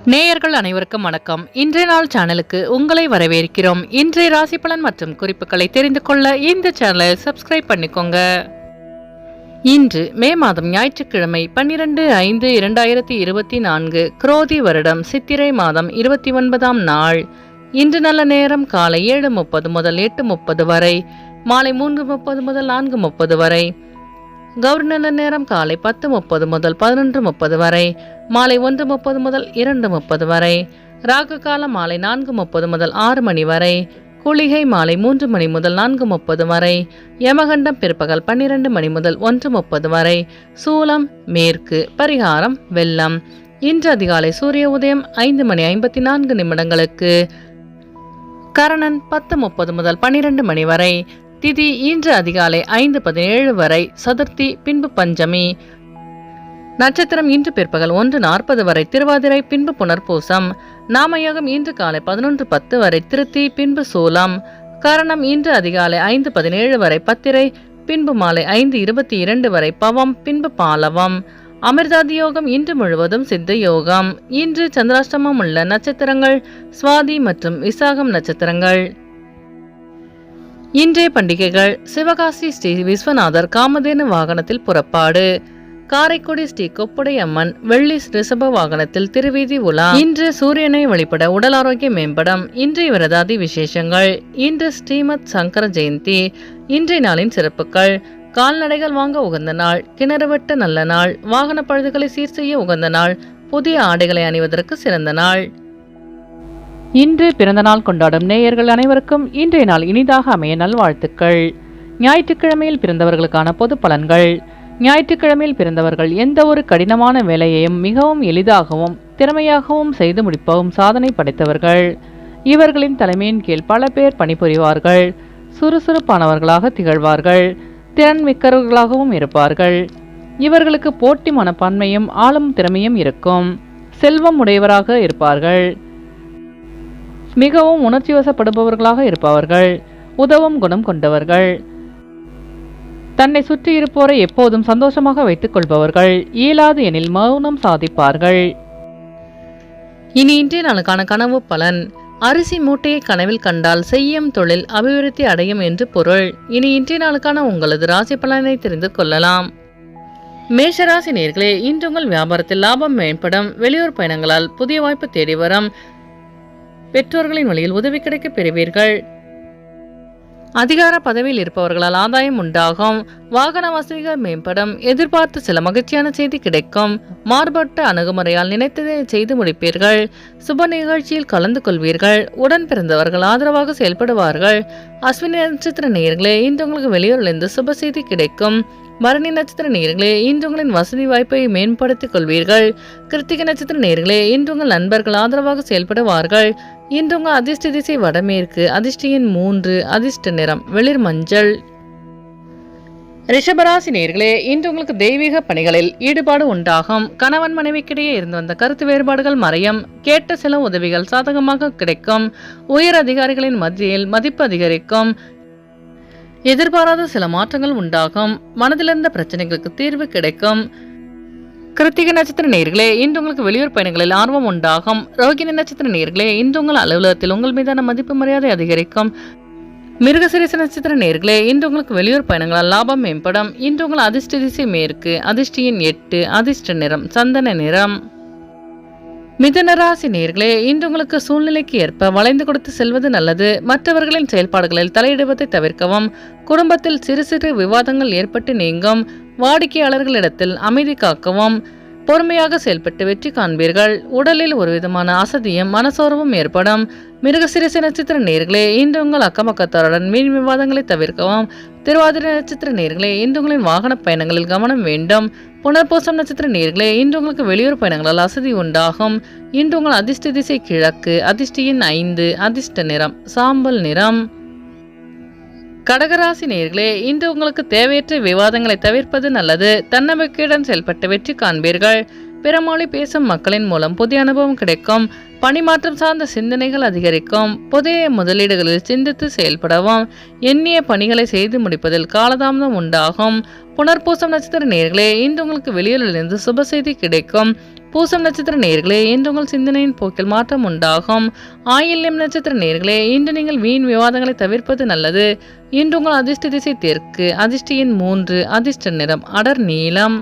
நேயர்கள் அனைவருக்கும் வணக்கம். இன்றைய நாள் சேனலுக்கு உங்களை வரவேற்கிறோம். இன்றைய ராசி பலன் மற்றும் குறிப்புகளை தெரிந்து கொள்ள இந்த சேனலை சப்ஸ்கிரைப் பண்ணிக்கோங்க. இன்று மே மாதம் ஞாயிற்றுக்கிழமை 12/5/2024 குரோதி வருடம் சித்திரை மாதம் 29ஆம் நாள். இன்று நல்ல நேரம் காலை 7:30 முதல் 8:30 வரை, மாலை 3:30 முதல் 4:30 வரை. கௌரி நல்ல நேரம் காலை 10:30 முதல் 11:30 வரை, மாலை 1:30 முதல் 2:30 வரை. ராகு காலம் மாலை 4:30 முதல் 6 மணி வரை. குளிகை மாலை 3 மணி முதல் 4:30 வரை. யமகண்டம் பிற்பகல் 12 மணி முதல் 1:30 வரை. சூலம் மேற்கு. பரிகாரம் வெள்ளம். இன்று அதிகாலை சூரிய உதயம் 5:54 கரணன் 10:30 முதல் 12 மணி வரை. திதி இன்று அதிகாலை 5:17 வரை. சதுர்த்தி பின்பு பஞ்சமி. நட்சத்திரம் இன்று பிற்பகல் 1:40 வரை திருவாதிரை பின்பு புனர்பூசம். நாமயோகம் இன்று காலை 11:10 வரை திருத்தி பின்பு சூலம். கரணம் இன்று அதிகாலை 5:17 வரை பத்திரை பின்பு மாலை 5:22 வரை பவம் பின்பு பாலவம். அமிர்தாதி யோகம் இன்று முழுவதும் சித்த யோகம். இன்று சந்திராஷ்டமம் உள்ள நட்சத்திரங்கள் சுவாதி மற்றும் விசாகம் நட்சத்திரங்கள். இன்றைய பண்டிகைகள்: சிவகாசி ஸ்ரீ விஸ்வநாதர் காமதேனு வாகனத்தில் புறப்பாடு, காரைக்குடி ஸ்ரீ கொப்புடை அம்மன் வெள்ளி ரிஷப வாகனத்தில் திருவீதி உலா. இன்று சூரியனை வழிபட உடல் ஆரோக்கியம் மேம்படும். இன்றைய விரதாதி விசேஷங்கள்: இன்று ஸ்ரீமத் சங்கர ஜெயந்தி. இன்றைய நாளின் சிறப்புகள்: கால்நடைகள் வாங்க உகந்த நாள், கிணறு வெட்ட நல்ல நாள், வாகன பழுதுகளை சீர் செய்ய உகந்த நாள், புதிய ஆடைகளை அணிவதற்கு சிறந்த நாள். இன்று பிறந்த நாள் கொண்டாடும் நேயர்கள் அனைவருக்கும் இன்றைய நாள் இனிதாக அமைய நல்வாழ்த்துக்கள். ஞாயிற்றுக்கிழமையில் பிறந்தவர்களுக்கான பொது பலன்கள். ஞாயிற்றுக்கிழமையில் பிறந்தவர்கள் எந்த ஒரு கடினமான வேலையையும் மிகவும் எளிதாகவும் திறமையாகவும் செய்து முடிப்பவும் சாதனை படைத்தவர்கள். இவர்களின் தலைமையின் கீழ் பல பேர் பணிபுரிவார்கள். சுறுசுறுப்பானவர்களாக திகழ்வார்கள். திறன் மிக்கவர்களாகவும் இருப்பார்கள். இவர்களுக்கு போட்டி மனப்பான்மையும் ஆளும் திறமையும் இருக்கும். செல்வம் உடையவராக இருப்பார்கள். மிகவும் உணர்ச்சி வசப்படுபவர்களாக இருப்பவர்கள். உதவும் குணம் கொண்டவர்கள். தன்னை சுற்றி இருப்போரை எப்போதும் சந்தோஷமாக வைத்துக் கொள்பவர்கள். இயலாது எனில் மௌனம் சாதிப்பார்கள். இனி இன்றைய நாளுக்கான கனவு பலன். அரிசி மூட்டையை கனவில் கண்டால் செய்யும் தொழில் அபிவிருத்தி அடையும் என்று பொருள். இனி இன்றைய நாளுக்கான உங்களது ராசி பலனை தெரிந்து கொள்ளலாம். மேஷராசி நேயர்களே, இன்று உங்கள் வியாபாரத்தில் லாபம் மேம்படும். வெளியூர் பயணங்களால் புதிய வாய்ப்பு தேடி வரும். பெற்றோர்களின் வழியில் உதவி கிடைக்க பெறுவீர்கள். அதிகார பதவியில் இருப்பவர்களால் ஆதாயம் உண்டாகும். வாகன வசதிகள் மேம்படும். எதிர்பார்த்து சில மகிழ்ச்சியான செய்தி கிடைக்கும். மாறுபட்ட அணுகுமுறையால் நினைத்ததை செய்து முடிப்பீர்கள். சுப நிகழ்ச்சியில் கலந்து கொள்வீர்கள். உடன் பிறந்தவர்கள் ஆதரவாக செயல்படுவார்கள். அஸ்வினி நட்சத்திர நேயர்களே, இன்று உங்களுக்கு வெளியூரிலிருந்து சுப செய்தி கிடைக்கும். பரணி நட்சத்திர நேயர்களே, இன்று உங்களின் வசதி வாய்ப்பை மேம்படுத்திக் கொள்வீர்கள். கிருத்திகை நட்சத்திர நேயர்களே, இன்று உங்கள் நண்பர்கள் ஆதரவாக செயல்படுவார்கள். இன்று உங்கள் அதிர்ஷ்ட திசை வடமேற்கு. அதிர்ஷ்ட எண் 3. அதிர்ஷ்ட நிறம் வெளிர் மஞ்சள். ரிஷபராசி நேயர்களே, இன்று உங்களுக்கு தெய்வீக பணிகளில் ஈடுபாடு உண்டாகும். கணவன் மனைவிக்கிடையே இருந்து வந்த கருத்து வேறுபாடுகள் மறையும். கேட்ட சில உதவிகள் சாதகமாக கிடைக்கும். உயர் அதிகாரிகளின் மத்தியில் மதிப்பு அதிகரிக்கும். எதிர்பாராத சில மாற்றங்கள் உண்டாகும். மனதிலிருந்த பிரச்சனைகளுக்கு தீர்வு கிடைக்கும். கிருத்திகை நட்சத்திர நேயர்களே, இன்று உங்களுக்கு வெளியூர் பயணங்களில் ஆர்வம் உண்டாகும். ரோகிணி நட்சத்திர நேயர்களே, இன்று உங்கள் அலுவலகத்தில் உங்கள் மீதான மதிப்பு மரியாதை அதிகரிக்கும். மிருகசீரிஷ நட்சத்திர நேயர்களே, இன்று உங்களுக்கு வெளியூர் பயணங்களால் லாபம் மேம்படும். இன்று உங்கள் அதிர்ஷ்ட திசை மேற்கு. அதிர்ஷ்ட எண் 8. அதிர்ஷ்ட நிறம் சந்தன நிறம். மிதுன ராசி நேயர்களே, இன்று உங்களுக்கு சூழ்நிலைக்கு ஏற்ப வளைந்து கொடுத்து செல்வது நல்லது. மற்றவர்களின் செயல்பாடுகளில் தலையிடுவதை தவிர்க்கவும். குடும்பத்தில் சிறு சிறு விவாதங்கள் ஏற்பட்டு நீங்கும். வாடிக்கையாளர்களிடத்தில் அமைதி காக்கவும். பொறுமையாக செயல்பட்டு வெற்றி காண்பீர்கள். உடலில் ஒரு விதமான அசதியும் மனசோர்வும் ஏற்படும். மிருகசீரிஷ நட்சத்திர நேயர்களே, இன்று உங்கள் அக்கமக்கத்தாருடன் வீண் விவாதங்களை தவிர்க்கவும். திருவாதிரை நட்சத்திர நேயர்களே, இன்று உங்களின் வாகன பயணங்களில் கவனம் வேண்டும். புனர்பூசம் நட்சத்திர நேயர்களே, இன்று உங்களுக்கு வெளியூர் பயணங்களால் அசதி உண்டாகும். இன்று உங்கள் அதிர்ஷ்ட திசை கிழக்கு. அதிர்ஷ்ட எண் 5. அதிர்ஷ்ட நிறம் சாம்பல் நிறம். கடகராசி நேயர்களே, இன்று உங்களுக்கு தேவையற்ற விவாதங்களை தவிர்ப்பது நல்லது. தன்னம்பிக்கையுடன் செயல்பட்டு வெற்றி காண்பீர்கள். பிறமொழி பேசும் மக்களின் மூலம் புதிய அனுபவம் கிடைக்கும். பணிமாற்றம் சார்ந்த சிந்தனைகள் அதிகரிக்கும். புதிய முதலீடுகளில் சிந்தித்து செயல்படவும். எண்ணிய பணிகளை செய்து முடிப்பதில் காலதாமதம் உண்டாகும். புனர்பூசம் நட்சத்திர நேயர்களே, இன்று உங்களுக்கு வெளியூரிலிருந்து சுப செய்தி கிடைக்கும். பூசம் நட்சத்திர நேயர்களே, இன்று உங்கள் சிந்தனையின் போக்கில் மாற்றம் உண்டாகும். ஆயில்யம் நட்சத்திர நேயர்களே, இன்று நீங்கள் வீண் விவாதங்களை தவிர்ப்பது நல்லது. இன்று உங்கள் அதிர்ஷ்ட திசை தெற்கு, அதிர்ஷ்ட எண் 3, அதிர்ஷ்ட நிறம் அடர் நீலம்.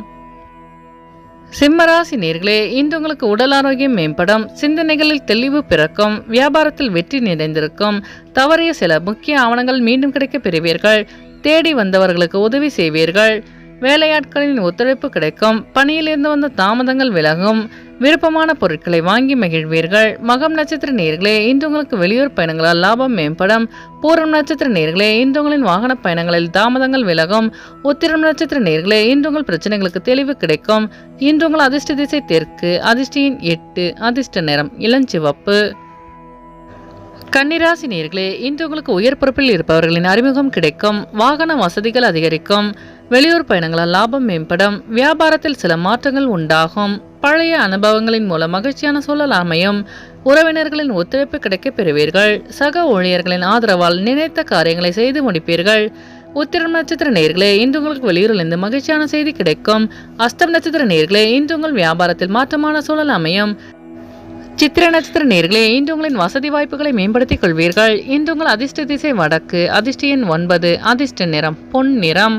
சிம்மராசி நேயர்களே, இன்று உங்களுக்கு உடல் ஆரோக்கியம் மேம்படும். சிந்தனைகளில் தெளிவு பிறக்கும். வியாபாரத்தில் வெற்றி நிறைந்திருக்கும். தவறிய சில முக்கிய ஆவணங்கள் மீண்டும் கிடைக்க பெறுவீர்கள். தேடி வந்தவர்களுக்கு உதவி செய்வீர்கள். வேலையாட்களின் ஒத்துழைப்பு கிடைக்கும். பணியில் இருந்து வந்த தாமதங்கள் விலகும். விருப்பமான பொருட்களை வாங்கி மகிழ்வீர்கள். மகம் நட்சத்திர நேயர்களே, இன்று உங்களுக்கு வெளியூர் பயணங்களால் லாபம் மேம்படும். பூரம் நட்சத்திர நேயர்களே, இன்று உங்களின் வாகன பயணங்களில் தாமதங்கள் விலகும். உத்திரம் நட்சத்திர நேயர்களே, இன்று உங்கள் பிரச்சனைகளுக்கு தெளிவு கிடைக்கும். இன்று உங்கள் அதிர்ஷ்ட திசை தெற்கு, அதிர்ஷ்ட எண் 8, அதிர்ஷ்ட நிறம் இளஞ்சிவப்பு. கன்னிராசி நேயர்களே, இன்று உங்களுக்கு உயர் பொறுப்பில் இருப்பவர்களின் அறிமுகம் கிடைக்கும். வாகன வசதிகள் அதிகரிக்கும். வெளியூர் பயணங்களால் லாபம் மேம்படும். வியாபாரத்தில் சில மாற்றங்கள் உண்டாகும். பழைய அனுபவங்களின் மூலம் மகிழ்ச்சியான சூழல் அமையும். உறவினர்களின் ஒத்துழைப்பு கிடைக்க பெறுவீர்கள். சக ஊழியர்களின் ஆதரவால் நினைத்த காரியங்களை செய்து முடிப்பீர்கள். உத்திரம் நட்சத்திர நேயர்களே, இன்று உங்களுக்கு வெளியூரிலிருந்து மகிழ்ச்சியான செய்தி கிடைக்கும். அஸ்தம் நட்சத்திர நேயர்களே, இன்று உங்கள் வியாபாரத்தில் மாற்றமான சூழல் அமையும். சித்திர நட்சத்திர நேயர்களே, இன்று உங்களின் வசதி வாய்ப்புகளை மேம்படுத்திக் கொள்வீர்கள். இன்று உங்கள் அதிர்ஷ்ட திசை வடக்கு, அதிர்ஷ்ட எண் 9, அதிர்ஷ்ட நிறம் பொன் நிறம்.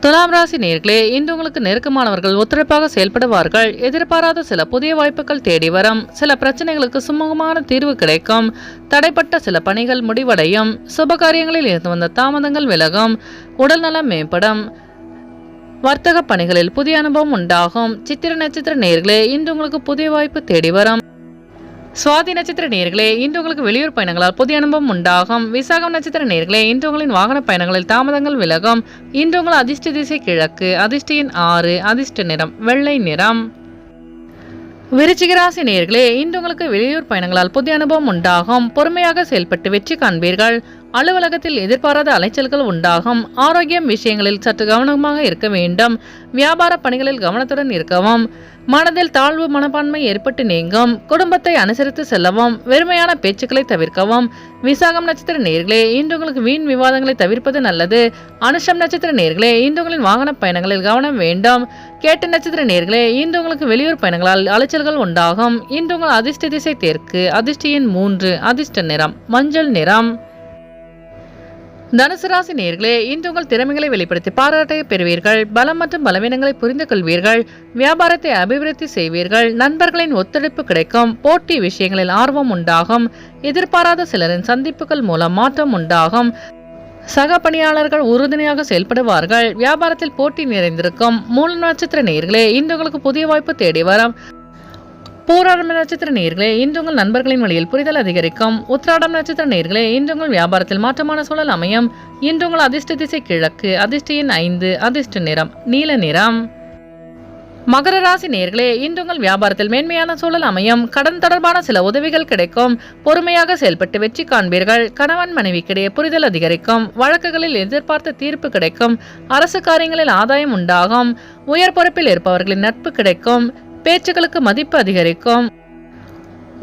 துலாம் ராசி நேயர்களே, இன்று உங்களுக்கு நெருக்கமானவர்கள் ஒத்துழைப்பாக செயல்படுவார்கள். எதிர்பாராத சில புதிய வாய்ப்புகள் தேடி வரும். சில பிரச்சனைகளுக்கு சுமூகமான தீர்வு கிடைக்கும். தடைப்பட்ட சில பணிகள் முடிவடையும். சுபகாரியங்களில் இருந்து வந்த தாமதங்கள் விலகும். உடல் நலம் மேம்படும். வர்த்தக பணிகளில் புதிய அனுபவம் உண்டாகும். சித்திர நட்சத்திர நேயர்களே, இன்று உங்களுக்கு புதிய வாய்ப்பு தேடி வரும். சுவாதி நட்சத்திர நேயர்களே, இன்று உங்களுக்கு வெளியூர் பயணங்களால் புதிய அனுபவம் உண்டாகும். விசாகம் நட்சத்திர நேயர்களே, இன்று உங்களின் வாகன பயணங்களில் தாமதங்கள் விலகும். இன்று உங்கள் அதிர்ஷ்ட திசை கிழக்கு, அதிர்ஷ்ட எண் 6, அதிர்ஷ்ட நிறம் வெள்ளை நிறம். விருச்சிக ராசி நேயர்களே, இன்று உங்களுக்கு வெளியூர் பயணங்களால் புதிய அனுபவம் உண்டாகும். பொறுமையாக செயல்பட்டு வெற்றி காண்பீர்கள். அலுவலகத்தில் எதிர்பாராத அலைச்சல்கள் உண்டாகும். ஆரோக்கியம் விஷயங்களில் சற்று கவனமாக இருக்க வேண்டும். வியாபார பணிகளில் கவனத்துடன் இருக்கவும். மனதில் தாழ்வு மனப்பான்மை ஏற்பட்டு நீங்கும். குடும்பத்தை அனுசரித்து செல்லவும். வெறுமையான பேச்சுக்களை தவிர்க்கவும். விசாகம் நட்சத்திர நேயர்களே, இன்று உங்களுக்கு வீண் விவாதங்களை தவிர்ப்பது நல்லது. அனுஷம் நட்சத்திர நேயர்களே, இன்று உங்களின் வாகன பயணங்களில் கவனம் வேண்டும். கேட்ட நட்சத்திர நேயர்களே, இன்று உங்களுக்கு வெளியூர் பயணங்களால் அலைச்சல்கள் உண்டாகும். இன்று உங்கள் அதிர்ஷ்ட திசை தெற்கு, அதிர்ஷ்ட எண் 3, அதிர்ஷ்ட நிறம் மஞ்சள் நிறம். தனுசு ராசி நேயர்களே, இன்று உங்கள் திறமைகளை வெளிப்படுத்தி பாராட்டை பெறுவீர்கள். பலம் மற்றும் பலவீனங்களை புரிந்து கொள்வீர்கள். வியாபாரத்தை அபிவிருத்தி செய்வீர்கள். நண்பர்களின் ஒத்துழைப்பு கிடைக்கும். போட்டி விஷயங்களில் ஆர்வம் உண்டாகும். எதிர்பாராத சிலரின் சந்திப்புகள் மூலம் மாற்றம் உண்டாகும். சக பணியாளர்கள் உறுதுணையாக செயல்படுவார்கள். வியாபாரத்தில் போட்டி நிறைந்திருக்கும். மூல நட்சத்திர நேயர்களே, இன்று உங்களுக்கு புதிய வாய்ப்பு தேடி வரும். பூராடம் நட்சத்திர நேயர்களே, இன்று உங்கள் நண்பர்களின் வழியில் புரிதல் அதிகரிக்கும். உத்திராடம் நட்சத்திர நேயர்களே, இன்று உங்கள் வியாபாரத்தில் மாற்றமான சூழல் அமையும். இன்று உங்கள் அதிர்ஷ்ட திசை கிழக்கு, அதிர்ஷ்ட எண் 5, அதிர்ஷ்ட நிறம் நீல நிறம். மகர ராசி நேயர்களே, இன்று உங்கள் வியாபாரத்தில் மேன்மையான சூழல் அமையும். கடன் தொடர்பான சில உதவிகள் கிடைக்கும். பொறுமையாக செயல்பட்டு வெற்றி காண்பீர்கள். கணவன் மனைவிக்கிடையே புரிதல் அதிகரிக்கும். வழக்குகளில் எதிர்பார்த்த தீர்ப்பு கிடைக்கும். அரசு காரியங்களில் ஆதாயம் உண்டாகும். உயர் பொறுப்பில் இருப்பவர்களின் நட்பு கிடைக்கும். பேச்சுக்களுக்கு மதிப்பு அதிகரிக்கும்.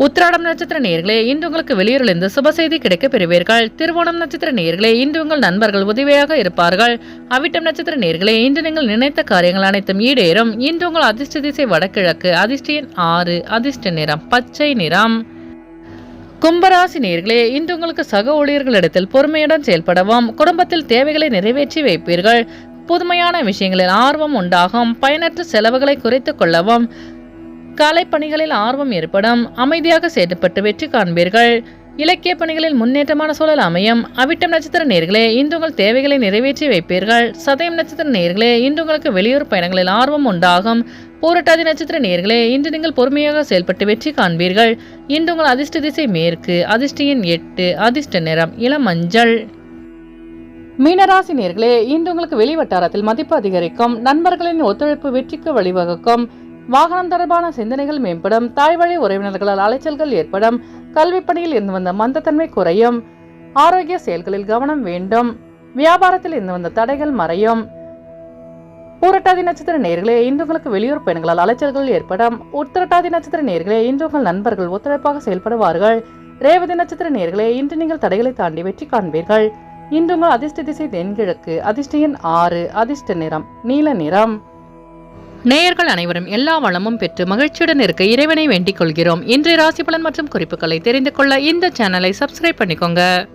உத்திராடம் நட்சத்திர நேயர்களே, இன்று உங்களுக்கு வெளியூரிலிருந்து சுப செய்தி கிடைக்க பெறுவீர்கள். திருவோணம் நட்சத்திர நேயர்களே, இன்று உங்கள் நண்பர்கள் உதவியாக இருப்பார்கள். அவிட்டம் நட்சத்திர நேயர்களே, இன்று நீங்கள் நினைத்த காரியங்கள் அனைத்தும் ஈடேறும். இன்று உங்கள் அதிர்ஷ்ட திசை வடகிழக்கு, அதிர்ஷ்ட எண் 6, அதிர்ஷ்ட நிறம் பச்சை நிறம். கும்பராசி நேயர்களே, இன்று உங்களுக்கு சக ஊழியர்களிடத்தில் பொறுமையுடன் செயல்படவும். குடும்பத்தில் தேவைகளை நிறைவேற்றி வைப்பீர்கள். புதுமையான விஷயங்களில் ஆர்வம் உண்டாகும். பயனற்ற செலவுகளை குறைத்துக் கொள்ளவும். கலை பணிகளில் ஆர்வம் ஏற்படும். அமைதியாக செயல்பட்டு வெற்றி காண்பீர்கள். இலக்கிய பணிகளில் முன்னேற்றமான சூழல் அமையும். அவிட்டம் நட்சத்திர நேயர்களே, இன்று உங்கள் தேவைகளை நிறைவேற்றி வைப்பீர்கள். சதயம் நட்சத்திர நேயர்களே, இன்று உங்களுக்கு வெளியூர் பயணங்களில் ஆர்வம் உண்டாகும். பூரட்டாதி நட்சத்திர நேயர்களே, இன்று நீங்கள் பொறுமையாக செயல்பட்டு வெற்றி காண்பீர்கள். இன்று உங்கள் அதிர்ஷ்ட திசை மேற்கு, அதிர்ஷ்ட எண் 8, அதிர்ஷ்ட நிறம் இளமஞ்சள். மீனராசி நேயர்களே, இன்று உங்களுக்கு வெளிவட்டாரத்தில் மதிப்பு அதிகரிக்கும். நண்பர்களின் ஒத்துழைப்பு வெற்றிக்கு வழிவகுக்கும். வாகனம் தொடர்பான சிந்தனைகள் மேம்படும். தாய் வழி உறவினர்களால் அலைச்சல்கள் ஏற்படும். கல்வி பணியில் இருந்து வந்த மந்தத்தன்மை குறையும். ஆரோக்கிய செயல்களில் கவனம் வேண்டும். வியாபாரத்தில் இருந்து வந்த தடைகள் மறையும். பூரட்டாதி நட்சத்திர நேயர்களே, இன்று உங்களுக்கு வெளியூர் பயணங்களால் அலைச்சல்கள் ஏற்படும். உத்திரட்டாதி நட்சத்திர நேயர்களே, இன்று உங்கள் நண்பர்கள் ஒத்துழைப்பாக செயல்படுவார்கள். ரேவதி நட்சத்திர நேயர்களே, இன்று நீங்கள் தடைகளை தாண்டி வெற்றி காண்பீர்கள். இன்று உங்கள் அதிர்ஷ்ட திசை தென்கிழக்கு, அதிர்ஷ்ட எண் 6, அதிர்ஷ்ட நிறம் நீல நிறம். நேயர்கள் அனைவரும் எல்லா வளமும் பெற்று மகிழ்ச்சியுடன் இருக்க இறைவனை வேண்டிக் கொள்கிறோம். இன்றைய ராசி பலன் மற்றும் குறிப்புகளை தெரிந்து கொள்ள இந்த சேனலை சப்ஸ்கிரைப் பண்ணிக்கோங்க.